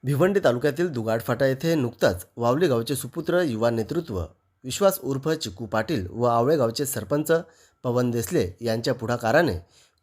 भिवंडी तालुक्यातील दुगाडफाटा येथे नुकताच वावली गावचे सुपुत्र युवा नेतृत्व विश्वास उर्फ चिक्कू पाटील व आवळे गावचे सरपंच पवन देसले यांच्या पुढाकाराने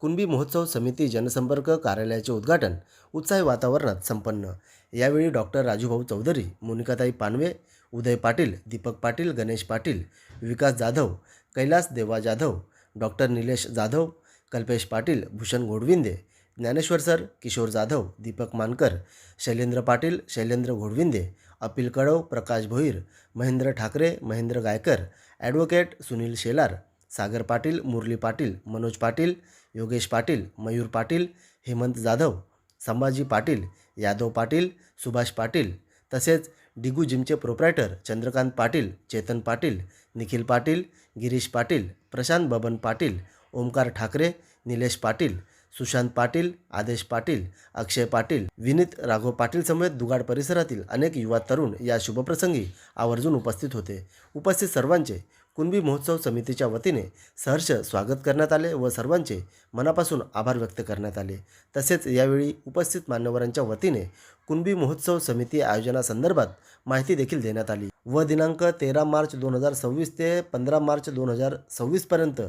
कुणबी महोत्सव समिती जनसंपर्क कार्यालयाचे उद्घाटन उत्साही वातावरणात संपन्न। यावेळी डॉक्टर राजूभाऊ चौधरी, मोनिकाताई पानवे, उदय पाटील, दीपक पाटील, गणेश पाटील, विकास जाधव, कैलास देवा जाधव, डॉक्टर निलेश जाधव, कल्पेश पाटील, भूषण घोडविंदे, ज्ञानेश्वर सर, किशोर जाधव, दीपक मानकर, शैलेंद्र पाटील, शैलेंद्र घोडविंदे, अपिल कडव, प्रकाश भोईर, महेंद्र ठाकरे, महेंद्र गायकर, ॲडव्होकेट सुनील शेलार, सागर पाटील, मुरली पाटील, मनोज पाटील, योगेश पाटील, मयूर पाटील, हेमंत जाधव, संभाजी पाटील, यादव पाटील, सुभाष पाटील तसेच डिगू जिमचे प्रोप्रायटर चंद्रकांत पाटील, चेतन पाटील, निखिल पाटील, गिरीश पाटील, प्रशांत बबन पाटील, ओमकार ठाकरे, निलेश पाटील, सुशांत पाटील, आदेश पाटील, अक्षय पाटील, विनीत राघव पाटील समेत दुगाड परिसरातील अनेक युवा तरुण या शुभप्रसंगी आवर्जून उपस्थित होते। उपस्थित सर्वांचे कुणबी महोत्सव समितीच्या वतीने सहर्ष स्वागत करण्यात आले व सर्वांचे मनापासून आभार व्यक्त करण्यात आले। तसेच यावेळी उपस्थित मान्यवरांच्या वतीने कुणबी महोत्सव समिती आयोजनासंदर्भात माहिती देखील देण्यात आली व दिनांक 13 मार्च 2026 ते 15 मार्च 2026 पर्यंत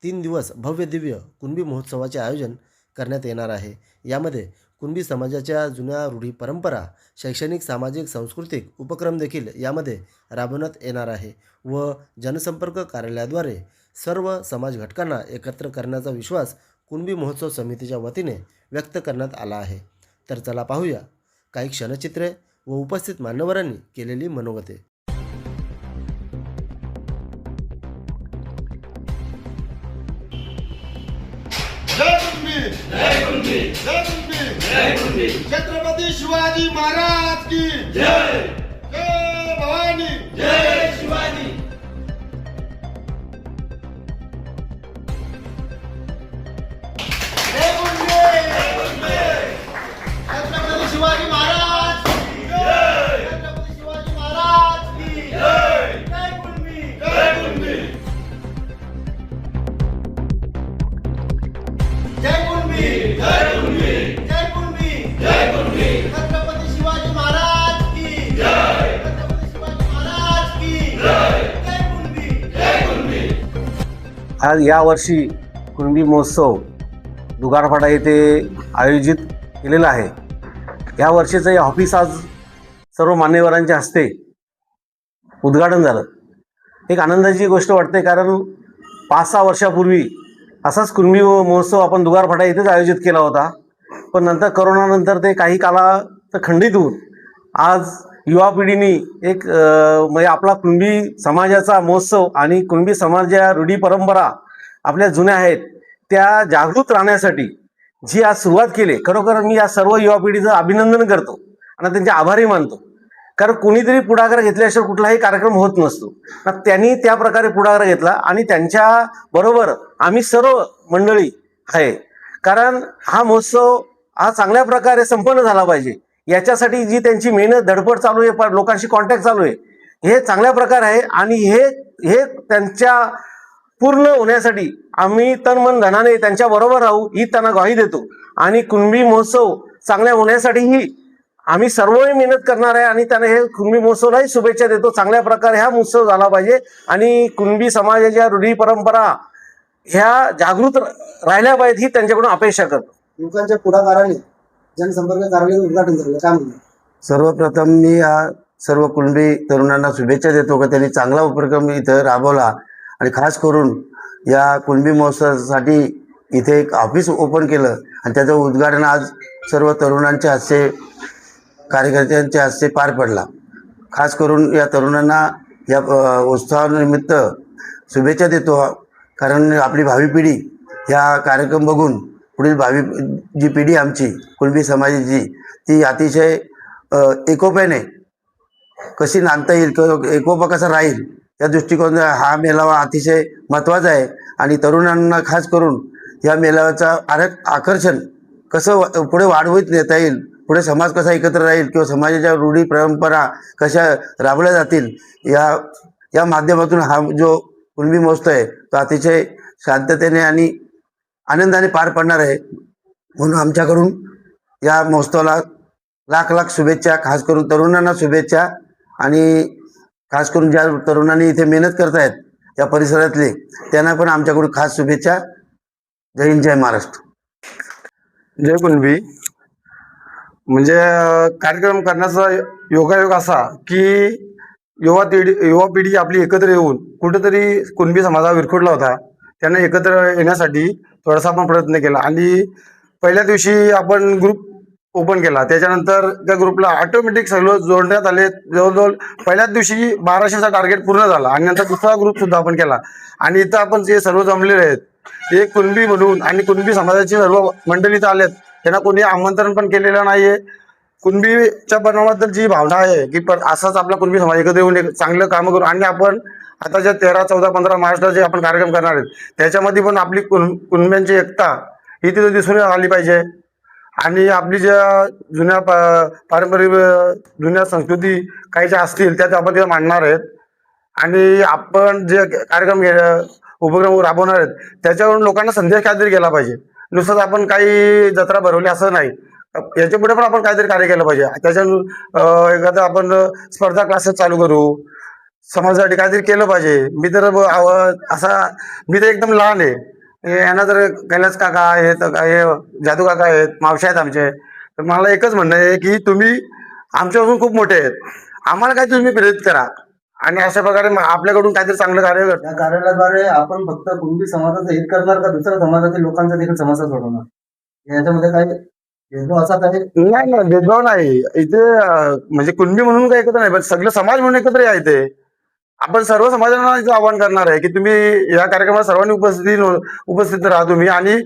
3 दिवस भव्य दिव्य कुणबी महोत्सवाचे आयोजन करण्यात येणार आहे। यामध्ये कुणबी समाजाच्या जुन्या रूढी परंपरा, शैक्षणिक, सामाजिक, सांस्कृतिक उपक्रम देखील यामध्ये राबवण्यात येणार आहे व जनसंपर्क कार्यालयाद्वारे सर्व समाज घटकांना एकत्र करण्याचा विश्वास कुणबी महोत्सव समितीच्या वतीने व्यक्त करण्यात आला आहे। तर चला पाहूया काही क्षणचित्रे व उपस्थित मान्यवरांनी केलेली मनोगते। जय कुणबी, जय कुणबी, जय कुणबी, जय कुणबी। छत्रपती शिवाजी महाराज की जय। जय भवानी, जय शिवाजी। जय कुणबी, जय कुणबी। छत्रपती शिवाजी महाराज की जय। छत्रपती शिवाजी महाराज की जय। जय कुणबी, जय कुणबी। जय कुणबी, जय कुणबी, जय कुणबी, जय कुणबी। छत्रपती शिवाजी महाराज की जय। छत्रपती शिवाजी महाराज की जय। जय कुणबी, जय कुणबी। आज यावर्षी कुणबी महोत्सव दुगाडफाटा येथे आयोजित केलेला आहे। या वर्षीचं हे ऑफिस आज सर्व मान्यवरांच्या हस्ते उद्घाटन झालं। एक आनंदाची गोष्ट वाटते, कारण 5-6 वर्षापूर्वी असाच कुणबी महोत्सव आपण दुगाडफाटा येथेच आयोजित केला होता, पण नंतर करोनानंतर ते काही काळात खंडित होऊन आज युवा पिढीने एक म्हणजे आपला कुणबी समाजाचा महोत्सव आणि कुणबी समाजाच्या रूढी परंपरा आपल्या जुन्या आहेत त्या जागृत राहण्यासाठी जी आज सुरुवात केली, खरोखर मी या सर्व युवा पिढीचं अभिनंदन करतो आणि त्यांचे आभारी मानतो। कारण कुणीतरी पुढाकार घेतल्याशिवाय कुठलाही कार्यक्रम होत नसतो। त्यांनी त्या प्रकारे पुढाकार घेतला आणि त्यांच्या बरोबर आम्ही सर्व मंडळी आहे, कारण हा महोत्सव हा चांगल्या प्रकारे संपन्न झाला पाहिजे याच्यासाठी जी त्यांची मेहनत, धडपड चालू आहे, लोकांशी कॉन्टॅक्ट चालू आहे, हे चांगल्या प्रकारे आहे आणि हे त्यांच्या पूर्ण होण्यासाठी आम्ही तन मन धनाने त्यांच्या बरोबर राहू ही त्यांना ग्वाही देतो आणि कुणबी महोत्सव चांगल्या होण्यासाठीही आम्ही सर्वही मेहनत करणार आहे आणि त्यांना हे कुणबी महोत्सवालाही शुभेच्छा देतो। चांगल्या प्रकारे हा महोत्सव झाला पाहिजे आणि कुणबी समाजाच्या रूढी परंपरा ह्या जागृत राहिल्या पाहिजेत ही त्यांच्याकडून अपेक्षा करतो। लोकांच्या पुढाकाराने जनसंपर्क कार्यालय उद्घाटन झालं, काय म्हणणार? सर्वप्रथम मी या सर्व कुणबी तरुणांना शुभेच्छा देतो की त्यांनी चांगला उपक्रम इथं राबवला आणि खास करून या कुणबी महोत्सवासाठी इथे एक ऑफिस ओपन केलं आणि त्याचं उद्घाटन आज सर्व तरुणांच्या हस्ते, कार्यकर्त्यांच्या हस्ते पार पडला। खास करून या तरुणांना या उत्सवानिमित्त शुभेच्छा देतो, कारण आपली भावी पिढी ह्या कार्यक्रम बघून पुढील भावी जी पिढी आमची कुणबी समाजाची ती अतिशय एकोप्याने कशी नांदता येईल किंवा एकोपा कसा राहील या दृष्टिकोनाने हा मेळावा अतिशय महत्त्वाचा आहे आणि तरुणांना खास करून या मेळाव्याचा आकर्षण कसं पुढे वाढवत नेता येईल, पुढे समाज कसा एकत्र राहील किंवा समाजाच्या रूढी परंपरा कशा राबवल्या जातील या माध्यमातून हा जो कुणबी महोत्सव आहे तो अतिशय शांततेने आणि आनंदाने पार पडणार आहे। म्हणून आमच्याकडून या महोत्सवाला लाख लाख शुभेच्छा. खास करून तरुणांना शुभेच्छा. आणि खास करून ज्या तरुणांनी इथे मेहनत करतायत त्या परिसरातले, त्यांना पण आमच्याकडून खास शुभेच्छा. जय हिंद, जय महाराष्ट्र. जय कुणबी. म्हणजे कार्यक्रम करण्याचा योगायोग असा की युवा पिढी आपली एकत्र येऊन कुठेतरी कुणबी समाजा विरखुडला होता, त्यांना एकत्र येण्यासाठी थोडासा आपण प्रयत्न केला. आणि पहिल्या दिवशी आपण ग्रुप ओपन केला. त्याच्यानंतर त्या ग्रुपला ऑटोमॅटिक सर्व जोडण्यात आले. जवळजवळ पहिल्याच दिवशी 1200चा टार्गेट पूर्ण झाला. आणि नंतर दुसरा ग्रुप सुद्धा आपण केला. आणि इथं आपण जे सर्व जमलेले आहेत ते कुणबी म्हणून आणि कुणबी समाजाची सर्व मंडळी इथं आलेत. त्यांना कोणी आमंत्रण पण केलेलं नाहीये. कुणबीच्या बनवाबद्दल जी भावना आहे की असाच आपला कुणबी समाज एकत्र येऊन एक चांगलं काम करू. आणि आपण आता जे 13, 14, 15 मार्चला जे आपण कार्यक्रम करणार आहेत त्याच्यामध्ये पण आपली कुणब्यांची एकता ही तिथं दिसून आली पाहिजे. आणि आपली ज्या जुन्या पारंपरिक जुन्या संस्कृती काही ज्या असतील त्या आपण तिथं मांडणार आहेत. आणि आपण जे कार्यक्रम उपक्रम राबवणार आहेत त्याच्यावरून लोकांना संदेश काहीतरी गेला पाहिजे. नुसतंच आपण काही जत्रा भरवली असं नाही. याच्या पुढे पण आपण काहीतरी कार्य केलं पाहिजे. त्याच्या एखादं आपण स्पर्धा क्लासेस चालू करू, समाजासाठी काहीतरी केलं पाहिजे. मी तर एकदम लहान आहे. यांना तर कैलास काका आहेत, हे जादू काका आहेत, मावशी आहेत आमचे. तर मला एकच म्हणणं आहे की तुम्ही आमच्यापासून खूप मोठे आहेत, आम्हाला काही तुम्ही प्रेरित करा. आणि अशा प्रकारे आपल्याकडून काहीतरी चांगलं कार्य करा. या कार्यालयाद्वारे आपण फक्त कुणबी समाजाचं हित करणार का दुसऱ्या समाजातील लोकांचा देखील समस्या सोडवणार? याच्यामध्ये काही भेदभाव असा काही नाही, भेदभाव नाही इथे. म्हणजे कुणबी म्हणून काही एकत्र नाही, पण सगळं समाज म्हणून एकत्र या इथे. आपण सर्व समाजांना इथं आवाहन करणार आहे की तुम्ही या कार्यक्रमात सर्वांनी उपस्थित राहा तुम्ही. आणि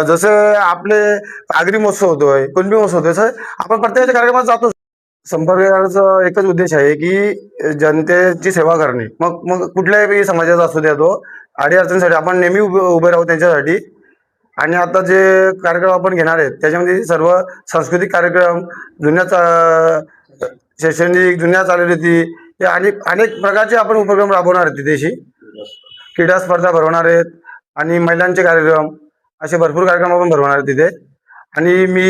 जसं आपले आगरी महोत्सव होतोय, कुणबी महोत्सव होतोय, तसं आपण प्रत्येकाच्या कार्यक्रमात जातो. संपर्काचा एकच उद्देश आहे की जनतेची सेवा करणे. मग कुठल्याही समाजाचा असू द्या, तो अडीअडचणीसाठी आपण नेहमी उभे राहू त्यांच्यासाठी. आणि आता जे कार्यक्रम आपण घेणार आहेत त्याच्यामध्ये सर्व सांस्कृतिक कार्यक्रम, शैक्षणिक, जुन्या चालीरीती, हे अनेक प्रकारचे आपण उपक्रम राबवणार आहेत. तिथेशी क्रीडा स्पर्धा भरवणार आहेत आणि महिलांचे कार्यक्रम, असे भरपूर कार्यक्रम आपण भरवणार आहेत तिथे. आणि मी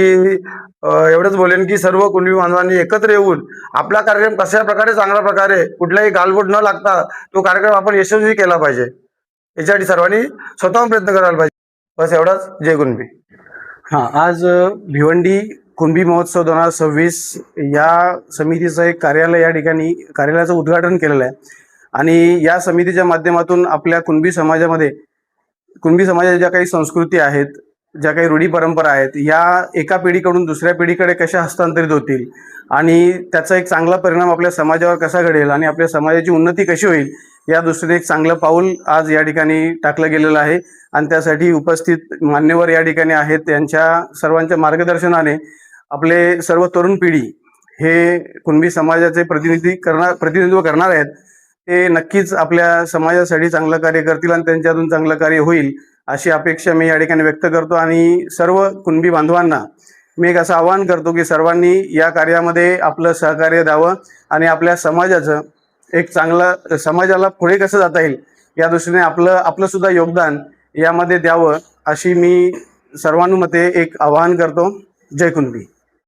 एवढंच बोलेन की सर्व कुणबी बांधवांनी एकत्र येऊन आपला कार्यक्रम कशा प्रकारे चांगल्या प्रकारे कुठलाही गालबोट न लागता तो कार्यक्रम आपण यशस्वी केला पाहिजे. याच्यासाठी सर्वांनी स्वतःहून प्रयत्न करायला पाहिजे. बस एवढाच. जय कुणबी. आज भिवंडी कुणबी महोत्सव 2026 या समितीचं एक कार्यालय या ठिकाणी कार्यालयाचं उद्घाटन केलेलं आहे. आणि या समितीच्या माध्यमातून आपल्या कुणबी समाजामध्ये कुणबी समाजाच्या ज्या काही संस्कृती आहेत, ज्या काही रूढी परंपरा आहेत, या एका पिढीकडून दुसऱ्या पिढीकडे कशा हस्तांतरित होतील आणि त्याचा एक चांगला परिणाम आपल्या समाजावर कसा घडेल आणि आपल्या समाजाची उन्नती कशी होईल या दृष्टीने एक चांगलं पाऊल आज या ठिकाणी टाकलं गेलेलं आहे. आणि त्यासाठी उपस्थित मान्यवर या ठिकाणी आहेत. त्यांच्या सर्वांच्या मार्गदर्शनाने आपले सर्व तरुण पिढी हे कुणबी समाजाचे प्रतिनिधित्व करणार आहेत. ते नक्कीच आपल्या समाजासाठी चांगलं कार्य करतील आणि त्यांच्यातून चांगलं कार्य होईल अशी अपेक्षा मी या ठिकाणी व्यक्त करतो. आणि सर्व कुणबी बांधवांना मी एक असं आवाहन करतो की सर्वांनी या कार्यामध्ये आपलं सहकार्य द्यावं आणि आपल्या समाजाचं एक चांगलं, समाजाला पुढे कसं जाता येईल या दृष्टीने आपलं सुद्धा योगदान यामध्ये द्यावं अशी मी सर्वानुमते एक आवाहन करतो. जय कुणबी.